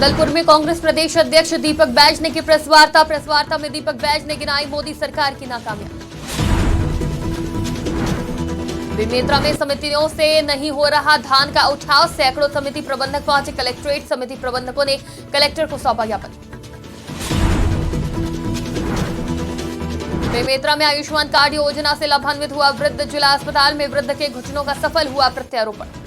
जगदलपुर में कांग्रेस प्रदेश अध्यक्ष दीपक बैज ने की प्रेस वार्ता में दीपक बैज ने गिनाई मोदी सरकार की नाकामियां। बेमेतरा में समितियों से नहीं हो रहा धान का उठाव, सैकड़ों समिति प्रबंधक पहुंचे कलेक्ट्रेट, समिति प्रबंधकों ने कलेक्टर को सौंपा ज्ञापन। बेमेतरा में आयुष्मान कार्ड योजना से लाभान्वित हुआ वृद्ध, जिला अस्पताल में वृद्ध के घुटनों का सफल हुआ प्रत्यारोपण।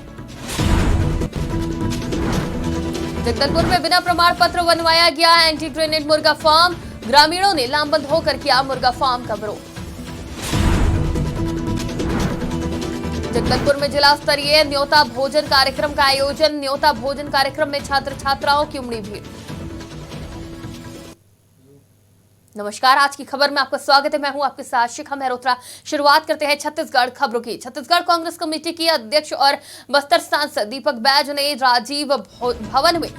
जगदलपुर में बिना प्रमाण पत्र बनवाया गया एंटी ग्रेनेड मुर्गा फार्म, ग्रामीणों ने लामबंद होकर किया मुर्गा फार्म का विरोध। जगदलपुर में जिला स्तरीय न्योता भोजन कार्यक्रम का आयोजन, न्योता भोजन कार्यक्रम में छात्र छात्राओं की उमड़ी भीड़। नमस्कार, आज की खबर में आपका स्वागत है। मैं हूं आपके साथ शिखा मेहरोत्रा। शुरुआत करते हैं छत्तीसगढ़ खबरों की। छत्तीसगढ़ कांग्रेस कमेटी के अध्यक्ष और बस्तर सांसद दीपक बैज ने राजीव भवन में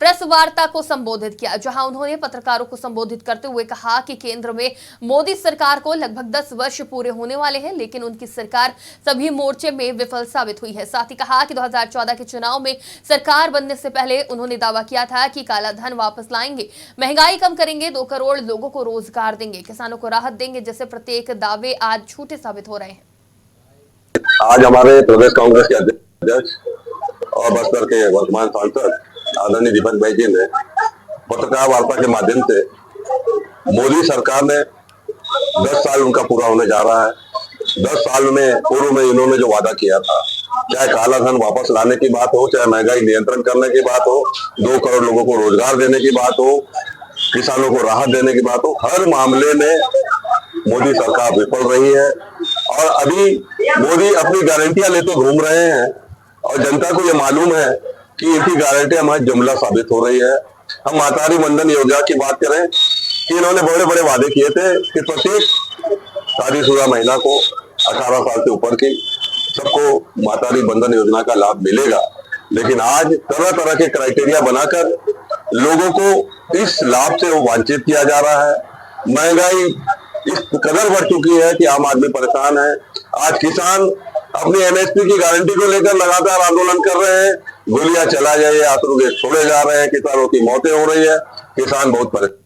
प्रेस वार्ता को संबोधित किया, जहां उन्होंने पत्रकारों को संबोधित करते हुए कहा कि केंद्र में मोदी सरकार को लगभग 10 वर्ष पूरे होने वाले हैं, लेकिन उनकी सरकार सभी मोर्चे में विफल साबित हुई है। साथ ही कहा कि 2014 के चुनाव में सरकार बनने से पहले उन्होंने दावा किया था कि काला धन वापस लाएंगे, महंगाई कम करेंगे, 2 करोड़ लोगों को रोजगार देंगे, किसानों को राहत देंगे, जैसे प्रत्येक दावे आज झूठे साबित हो रहे हैं। आज हमारे प्रदेश कांग्रेस के अध्यक्ष और बस्तर के वर्तमान सांसद आदरणीय दीपक बैज जी ने पत्रकार वार्ता के माध्यम से मोदी सरकार ने 10 साल उनका पूरा होने जा रहा है। 10 साल में पूर्व में इन्होंने जो वादा किया था, चाहे काला धन वापस लाने की बात हो, चाहे महंगाई नियंत्रण करने की बात हो, 2 करोड़ लोगों को रोजगार देने की बात हो, किसानों को राहत देने की बात हो, हर मामले में मोदी सरकार विफल रही है। और अभी मोदी अपनी गारंटियां लेते घूम रहे हैं और जनता को ये मालूम है कि इनकी गारंटी हमारी जुमला साबित हो रही है। हम मातारी वंदन योजना की बात करें कि इन्होंने बड़े बड़े वादे किए थे कि प्रत्येक शादीशुदा महिला को 18 साल से ऊपर की सबको मातारी वंदन योजना का लाभ मिलेगा, लेकिन आज तरह तरह के क्राइटेरिया बनाकर लोगों को इस लाभ से वंचित किया जा रहा है। महंगाई इस कदर बढ़ चुकी है कि आम आदमी परेशान है। आज किसान अपनी एमएसपी की गारंटी को लेकर लगातार आंदोलन कर रहे हैं। गोलियां चला जाइए, आंसू गैस छोड़े जा रहे हैं, किसानों की मौतें हो रही है, किसान बहुत परेशान।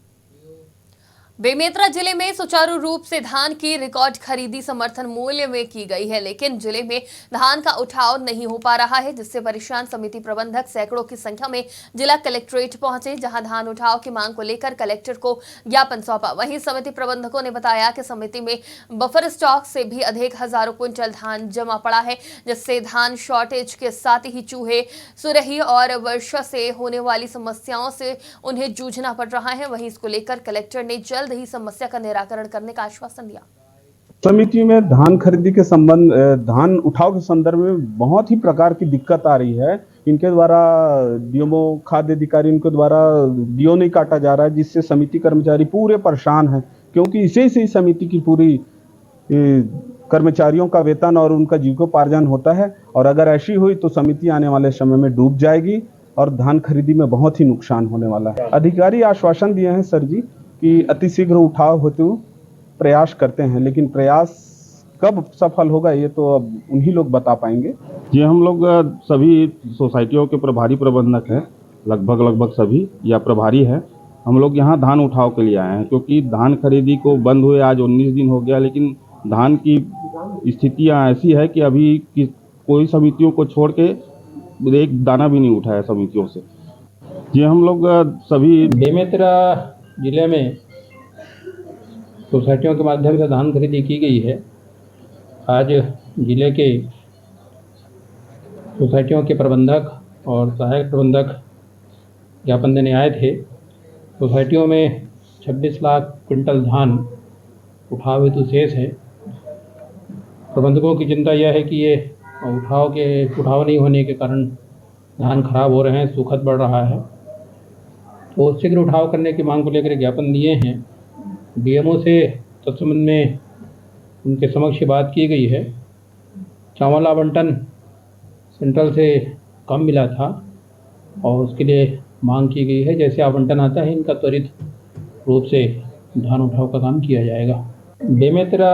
बेमेतरा जिले में सुचारू रूप से धान की रिकॉर्ड खरीदी समर्थन मूल्य में की गई है, लेकिन जिले में धान का उठाव नहीं हो पा रहा है, जिससे परेशान समिति प्रबंधक सैकड़ों की संख्या में जिला कलेक्ट्रेट पहुंचे, जहां धान उठाव की मांग को लेकर कलेक्टर को ज्ञापन सौंपा। वहीं समिति प्रबंधकों ने बताया कि समिति में बफर स्टॉक से भी अधिक हजारों क्विंटल धान जमा पड़ा है, जिससे धान शॉर्टेज के साथ ही चूहे, सुरही और वर्षा से होने वाली समस्याओं से उन्हें जूझना पड़ रहा है। वहीं इसको लेकर कलेक्टर ने जल्द ही समस्या का निराकरण करने का आश्वासन दिया। समिति में धान खरीदी के संबंध, धान उठाव के संदर्भ में बहुत ही प्रकार की दिक्कत आ रही है। इनके द्वारा डीएमओ, खाद्य अधिकारी, इनके द्वारा डीओ नहीं काटा जा रहा है, जिससे समिति कर्मचारी पूरे परेशान हैं, क्योंकि इसी से समिति की पूरी कर्मचारियों का वेतन और उनका जीविकोपार्जन होता है। और अगर ऐसी हुई तो समिति आने वाले समय में डूब जाएगी और धान खरीदी में बहुत ही नुकसान होने वाला है। अधिकारी आश्वासन दिए हैं सर जी कि अतिशीघ्र उठाव हेतु प्रयास करते हैं, लेकिन प्रयास कब सफल होगा ये तो अब उन्हीं लोग बता पाएंगे। ये हम लोग सभी सोसाइटियों के प्रभारी प्रबंधक हैं, लगभग सभी या प्रभारी हैं। हम लोग यहाँ धान उठाव के लिए आए हैं, क्योंकि धान खरीदी को बंद हुए आज 19 दिन हो गया, लेकिन धान की स्थितियाँ ऐसी है कि अभी कोई समितियों को छोड़ के एक दाना भी नहीं उठाया समितियों से। ये हम लोग सभी बेमेतरा जिले में सोसाइटियों के माध्यम से धान खरीदी की गई है। आज जिले के सोसाइटियों के प्रबंधक और सहायक प्रबंधक ज्ञापन देने आए थे। सोसाइटियों में 26 लाख क्विंटल धान उठाव हेतु शेष है। प्रबंधकों की चिंता यह है कि ये उठाव नहीं होने के कारण धान खराब हो रहे हैं, सूखत बढ़ रहा है, तो शीघ्र उठाव करने की मांग को लेकर ज्ञापन दिए हैं। डीएमओ से तत्संबंध में उनके समक्ष बात की गई है। चावल आवंटन सेंट्रल से कम मिला था और उसके लिए मांग की गई है, जैसे आवंटन आता है इनका त्वरित रूप से धान उठाव का काम किया जाएगा। बेमेतरा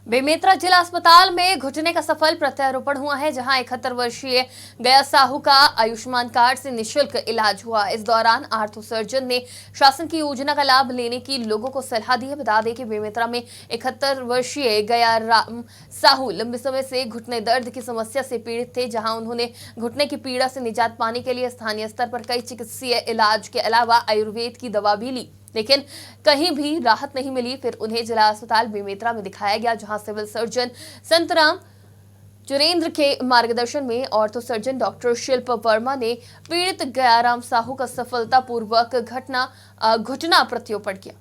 बेमेतरा जिला अस्पताल में घुटने का सफल प्रत्यारोपण हुआ है, जहां 71 वर्षीय गया साहू का आयुष्मान कार्ड से निशुल्क इलाज हुआ। इस दौरान आर्थो सर्जन ने शासन की योजना का लाभ लेने की लोगों को सलाह दी है। बता दें कि बेमेतरा में 71 वर्षीय गया राम साहू लंबे समय से घुटने दर्द की समस्या से पीड़ित थे, जहां उन्होंने घुटने की पीड़ा से निजात पाने के लिए स्थानीय स्तर पर कई चिकित्सीय इलाज के अलावा आयुर्वेद की दवा भी ली, लेकिन कहीं भी राहत नहीं मिली। फिर उन्हें जिला अस्पताल बेमेतरा में दिखाया गया, जहां सिविल सर्जन संतराम चुरेंद्र के मार्गदर्शन में ऑर्थो सर्जन डॉक्टर शिल्प वर्मा ने पीड़ित गयाराम साहू का सफलतापूर्वक घुटना प्रत्यारोपण किया।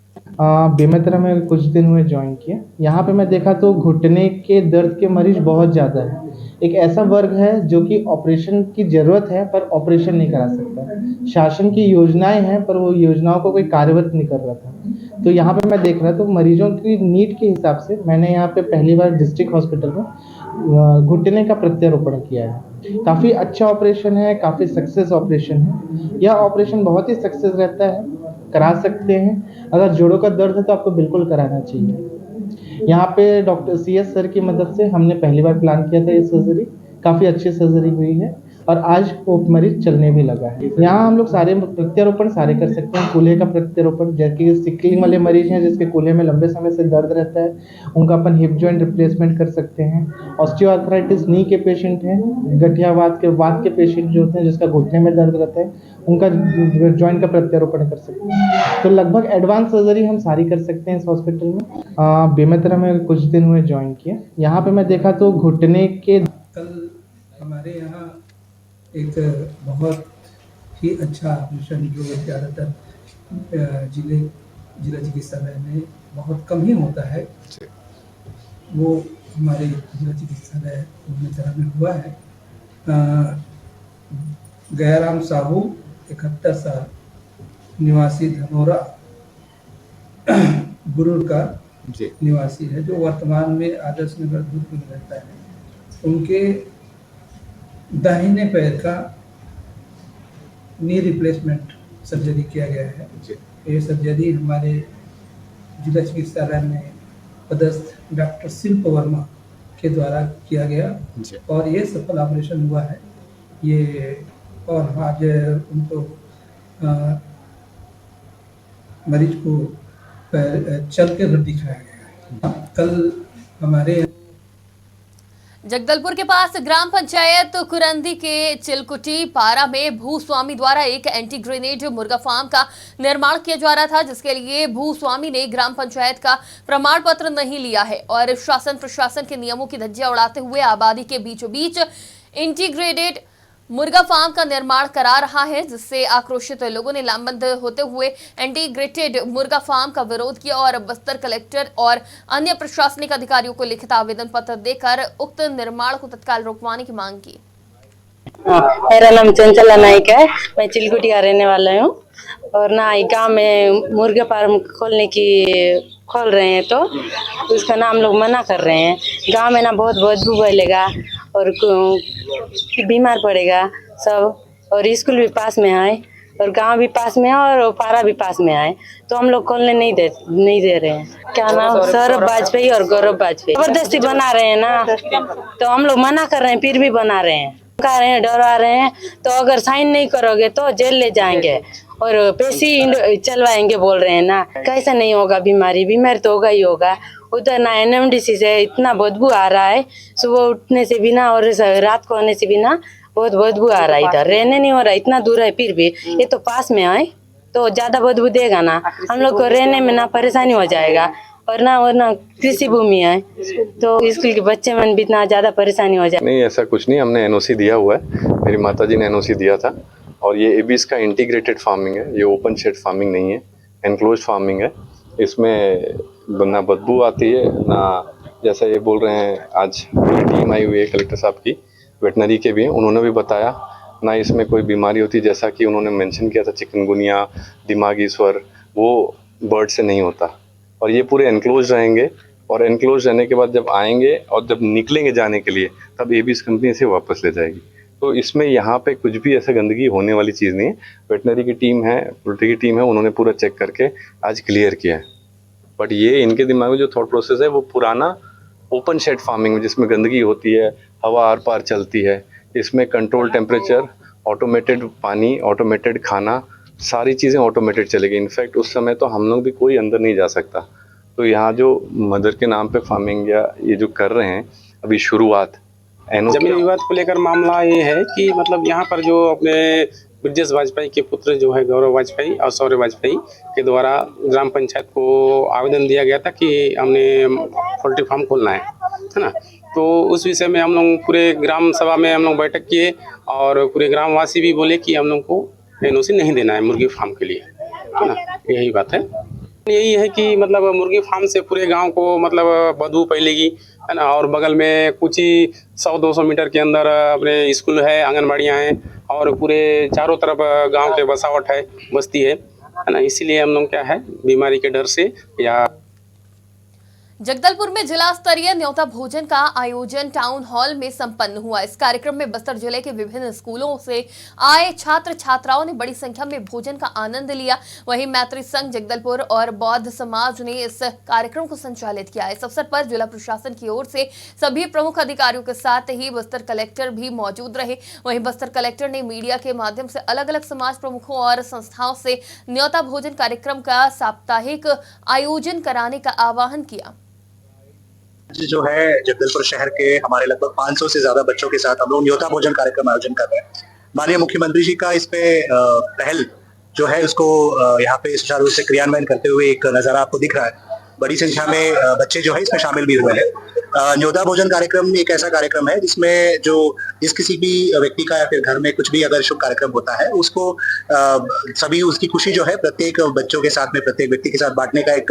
बेमेतरा में कुछ दिन हुए ज्वाइन किया। यहाँ पे मैं देखा तो घुटने के दर्द के मरीज बहुत ज़्यादा है। एक ऐसा वर्ग है जो कि ऑपरेशन की ज़रूरत है पर ऑपरेशन नहीं करा सकता। शासन की योजनाएं हैं पर वो योजनाओं को कोई कार्यवत नहीं कर रहा था। तो यहाँ पे मैं देख रहा तो मरीजों की नीड के हिसाब से मैंने यहाँ पे पहली बार डिस्ट्रिक्ट हॉस्पिटल में घुटने का प्रत्यारोपण किया है। काफ़ी अच्छा ऑपरेशन है, काफ़ी सक्सेस ऑपरेशन है। यह ऑपरेशन बहुत ही सक्सेस रहता है, करा सकते हैं। अगर जोड़ों का दर्द है तो आपको बिल्कुल कराना चाहिए। यहाँ पे डॉक्टर CS सर की मदद से हमने पहली बार प्लान किया था ये सर्जरी। काफ़ी अच्छी सर्जरी हुई है और आज वो मरीज चलने भी लगा है। यहाँ हम लोग सारे प्रत्यारोपण सारे कर सकते हैं। कूल्हे का प्रत्यारोपण, जैसे सिकलिंग वाले मरीज हैं जिसके कूल्हे में लंबे समय से दर्द रहता है, उनका अपन हिप जॉइंट रिप्लेसमेंट कर सकते हैं। ऑस्टियोआर्थराइटिस नी के पेशेंट हैं, गठियावात के पेशेंट जो होते हैं जिसका घुटने में दर्द रहता है, उनका जॉइंट का प्रत्यारोपण कर सकते हैं। तो लगभग एडवांस सर्जरी हम सारी कर सकते हैं इस हॉस्पिटल में। बेमेतरा में कुछ दिन हुए ज्वाइन किया। यहाँ पे मैं देखा तो घुटने के कल हमारे यहाँ एक बहुत ही अच्छा ऑपरेशन जो ज़्यादातर जिला चिकित्सालय में बहुत कम ही होता है, वो हमारे जिला चिकित्सालय बेमेतरा में हुआ है। गयाराम साहू 71 साल, निवासी धनोरा गुरूर का निवासी है, जो वर्तमान में आदर्श नगर दुर्ग में रहता है। उनके दाहिने पैर का नी रिप्लेसमेंट सर्जरी किया गया है। ये सर्जरी हमारे जिला चिकित्सालय में पदस्थ डॉक्टर शिल्प वर्मा के द्वारा किया गया और ये सफल ऑपरेशन हुआ है। ये और आज उनको मरीज को चल के दिखाया गया है। कल हमारे जगदलपुर के पास ग्राम पंचायत कुरंदी के चिलकुटी पारा में भूस्वामी द्वारा एक एंटी ग्रेनेड मुर्गा फार्म का निर्माण किया जा रहा था, जिसके लिए भूस्वामी ने ग्राम पंचायत का प्रमाण पत्र नहीं लिया है और शासन प्रशासन के नियमों की धज्जियां उड़ाते हुए आबादी के बीचों बीच इंटीग्रेटेड मुर्गा फार्म का निर्माण करा रहा है, जिससे आक्रोशित लोगों ने लामबंद होते हुए इंटीग्रेटेड मुर्गा फार्म का विरोध किया और बस्तर कलेक्टर और अन्य प्रशासनिक अधिकारियों को लिखित आवेदन पत्र देकर उक्त निर्माण को तत्काल रोकवाने की मांग की। मेरा नाम चंचला नाइक है, मैं चिलकुटी का रहने वाला हूँ और ना गांव में मुर्गा फार्म खोल रहे हैं तो उसका नाम लोग मना कर रहे हैं। गांव में ना बहुत बदबू फैलेगा और बीमार पड़ेगा सब, और स्कूल भी पास में है और गांव भी पास में है और पारा भी पास में है, तो हम लोग खोलने नहीं दे रहे हैं। क्या नाम? सौरभ वाजपेयी और गौरव वाजपेयी जबरदस्ती बना रहे हैं ना, तो हम लोग मना कर रहे हैं फिर भी बना रहे हैं, कह रहे हैं, डरा रहे हैं। तो अगर साइन नहीं करोगे तो जेल ले जाएंगे और पैसे चलवाएंगे बोल रहे हैं ना। कैसा नहीं होगा? बीमारी तो होगा ही होगा। उधर ना NMDC से इतना बदबू आ रहा है, सुबह उठने से भी ना और रात को आने से भी ना बहुत बदबू आ रहा है। इधर रहने नहीं हो रहा, इतना दूर है फिर भी। ये तो पास में है तो ज्यादा बदबू देगा ना, हम लोग को रहने में ना परेशानी हो जाएगा। और ना कृषि भूमि है तो स्कूल के बच्चे मन भी इतना ज्यादा परेशानी हो जाए। नहीं, ऐसा कुछ नहीं, हमने NOC दिया हुआ है, मेरी माताजी ने NOC दिया था। और ये एबीज का इंटीग्रेटेड फार्मिंग है, ये ओपन शेड फार्मिंग नहीं है, एनक्लोज फार्मिंग है। इसमें ना बदबू आती है ना, जैसा ये बोल रहे हैं। आज टीम आई हुई है कलेक्टर साहब की, वेटनरी के भी हैं, उन्होंने भी बताया ना इसमें कोई बीमारी होती, जैसा कि उन्होंने मेंशन किया था चिकनगुनिया, दिमागी स्वर, वो बर्ड से नहीं होता। और ये पूरे एनक्लोज रहेंगे और एनक्लोज रहने के बाद जब आएंगे और जब निकलेंगे जाने के लिए तब एबीज कंपनी से वापस ले जाएगी। तो इसमें यहाँ पे कुछ भी ऐसा गंदगी होने वाली चीज़ नहीं है। वेटनरी की टीम है, पोल्ट्री की टीम है, उन्होंने पूरा चेक करके आज क्लियर किया है। बट ये इनके दिमाग में जो थॉट प्रोसेस है वो पुराना ओपन शेड फार्मिंग जिसमें गंदगी होती है, हवा आर पार चलती है, इसमें कंट्रोल टेम्परेचर, ऑटोमेटेड पानी, ऑटोमेटेड खाना, सारी चीज़ें ऑटोमेटेड चलेगी। इनफैक्ट उस समय तो हम लोग भी कोई अंदर नहीं जा सकता। तो यहाँ जो मदर के नाम पे फार्मिंग या ये जो कर रहे हैं अभी शुरुआत जमीन विवाद को लेकर मामला ये है कि मतलब यहाँ पर जो अपने ब्रजेश वाजपेयी के पुत्र जो है गौरव वाजपेयी और शौर्य वाजपेयी के द्वारा ग्राम पंचायत को आवेदन दिया गया था कि हमने पोल्ट्री फार्म खोलना है ना। तो उस विषय में हम लोग पूरे ग्राम सभा में हम लोग बैठक किए और पूरे ग्रामवासी भी बोले कि हम लोग को एनओसी नहीं देना है मुर्गी फार्म के लिए, है ना। यही बात है, यही है कि मतलब मुर्गी फार्म से पूरे गांव को मतलब बदबू फैलेगी, है ना। और बगल में कुछ ही 100-200 मीटर के अंदर अपने स्कूल है, आंगनबाड़ियाँ हैं और पूरे चारों तरफ गांव के बसावट है, बस्ती है ना। इसीलिए हम लोग क्या है बीमारी के डर से या जगदलपुर में जिला स्तरीय न्योता भोजन का आयोजन टाउन हॉल में संपन्न हुआ। इस कार्यक्रम में बस्तर जिले के विभिन्न स्कूलों से आए छात्र छात्राओं ने बड़ी संख्या में भोजन का आनंद लिया। वहीं मैत्री संघ जगदलपुर और बौद्ध समाज ने इस कार्यक्रम को संचालित किया। इस अवसर पर जिला प्रशासन की ओर से सभी प्रमुख अधिकारियों के साथ ही बस्तर कलेक्टर भी मौजूद रहे। वहीं बस्तर कलेक्टर ने मीडिया के माध्यम से अलग अलग समाज प्रमुखों और संस्थाओं से न्योता भोजन कार्यक्रम का साप्ताहिक आयोजन कराने का आह्वान किया। जो है जगदलपुर शहर के हमारे लगभग 500 से ज्यादा बच्चों के साथ हम लोग न्योता भोजन कार्यक्रम आयोजन कर रहे हैं। माननीय मुख्यमंत्री जी का इस पे पहल जो है उसको यहाँ पे सुचारू रूप से क्रियान्वयन करते हुए एक नजारा आपको दिख रहा है। बड़ी संख्या में बच्चे जो है इसमें शामिल भी हुए हैं। न्योता भोजन कार्यक्रम एक ऐसा कार्यक्रम है जिसमें जिस किसी भी व्यक्ति का या फिर घर में कुछ भी अगर शुभ कार्यक्रम होता है उसको सभी उसकी खुशी जो है प्रत्येक बच्चों के साथ में प्रत्येक व्यक्ति के साथ बांटने का एक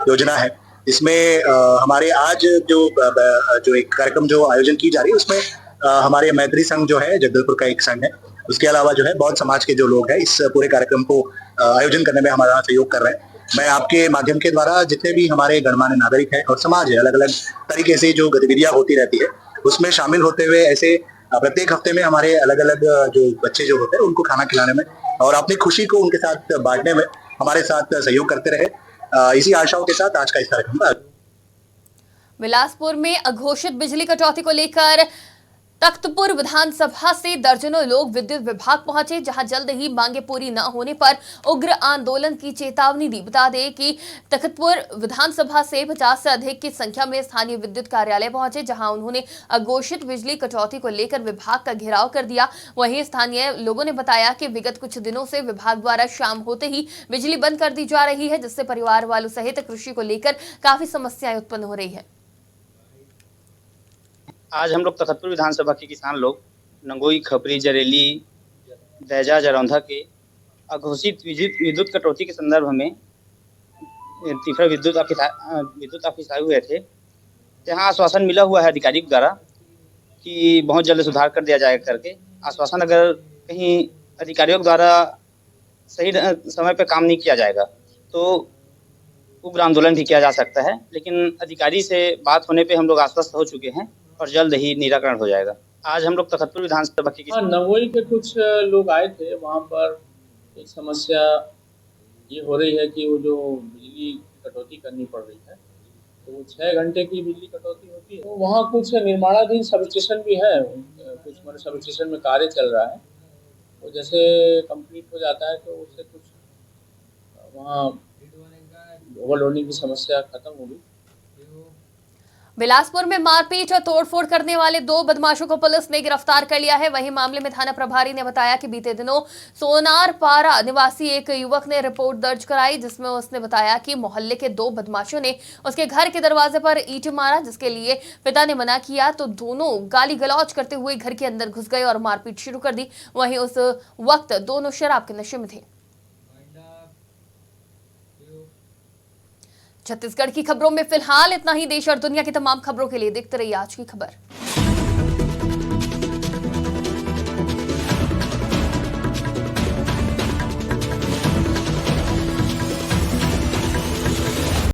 योजना है। इसमें हमारे आज जो एक कार्यक्रम जो आयोजन की जा रही है उसमें हमारे मैत्री संघ जो है जगदलपुर का एक संघ है, उसके अलावा जो है बौद्ध समाज के जो लोग हैं इस पूरे कार्यक्रम को आयोजन करने में हमारा सहयोग कर रहे हैं। मैं आपके माध्यम के द्वारा जितने भी हमारे गणमान्य नागरिक है और समाज है अलग अलग तरीके से जो गतिविधियां होती रहती है उसमें शामिल होते हुए ऐसे प्रत्येक हफ्ते में हमारे अलग अलग जो बच्चे जो होते हैं उनको खाना खिलाने में और अपनी खुशी को उनके साथ बांटने में हमारे साथ सहयोग करते रहे। इसी आशाओं के साथ आज का इस कार्यक्रम का बिलासपुर में अघोषित बिजली कटौती को लेकर तख्तपुर विधानसभा से दर्जनों लोग विद्युत विभाग पहुंचे, जहां जल्द ही मांगे पूरी न होने पर उग्र आंदोलन की चेतावनी दी। बता दें कि तख्तपुर विधानसभा से 50 से अधिक की संख्या में स्थानीय विद्युत कार्यालय पहुंचे, जहां उन्होंने अघोषित बिजली कटौती को लेकर विभाग का घेराव कर दिया। वहीं स्थानीय लोगों ने बताया कि विगत कुछ दिनों से विभाग द्वारा शाम होते ही बिजली बंद कर दी जा रही है, जिससे परिवार वालों सहित कृषि को लेकर काफी समस्याएं उत्पन्न हो रही है। आज हम लोग तख्तपुर विधानसभा के किसान लोग नंगोई, खपरी, जरेली, दैजा, जरौंधा के अघोषित विद्युत कटौती के संदर्भ में तीसरा विद्युत ऑफिस आए हुए थे। यहाँ आश्वासन मिला हुआ है अधिकारियों द्वारा कि बहुत जल्द सुधार कर दिया जाएगा करके। आश्वासन अगर कहीं अधिकारियों द्वारा सही समय पर काम नहीं किया जाएगा तो उग्र आंदोलन भी किया जा सकता है, लेकिन अधिकारी से बात होने पे हम लोग आश्वस्त हो चुके हैं और जल्द ही निराकरण हो जाएगा। आज हम लोग तख्तपुर विधानसभा की नगोई के कुछ लोग आए थे, वहाँ पर एक समस्या ये हो रही है कि वो जो बिजली कटौती करनी पड़ रही है तो 6 घंटे की बिजली कटौती होती है। तो वहाँ कुछ निर्माणाधीन सब स्टेशन भी है, कुछ हमारे सब स्टेशन में कार्य चल रहा है, तो जैसे कंप्लीट हो जाता है तो उससे कुछ वहाँ ओवरलोडिंग की समस्या खत्म होगी। बिलासपुर में मारपीट और तोड़फोड़ करने वाले 2 बदमाशों को पुलिस ने गिरफ्तार कर लिया है। वहीं मामले में थाना प्रभारी ने बताया कि बीते दिनों सोनारपारा निवासी एक युवक ने रिपोर्ट दर्ज कराई, जिसमें उसने बताया कि मोहल्ले के 2 बदमाशों ने उसके घर के दरवाजे पर ईंट मारा, जिसके लिए पिता ने मना किया तो दोनों गाली गलौज करते हुए घर के अंदर घुस गए और मारपीट शुरू कर दी। वहीं उस वक्त दोनों शराब के नशे में थे। छत्तीसगढ़ की खबरों में फिलहाल इतना ही। देश और दुनिया की तमाम खबरों के लिए देखते रहिए आज की खबर।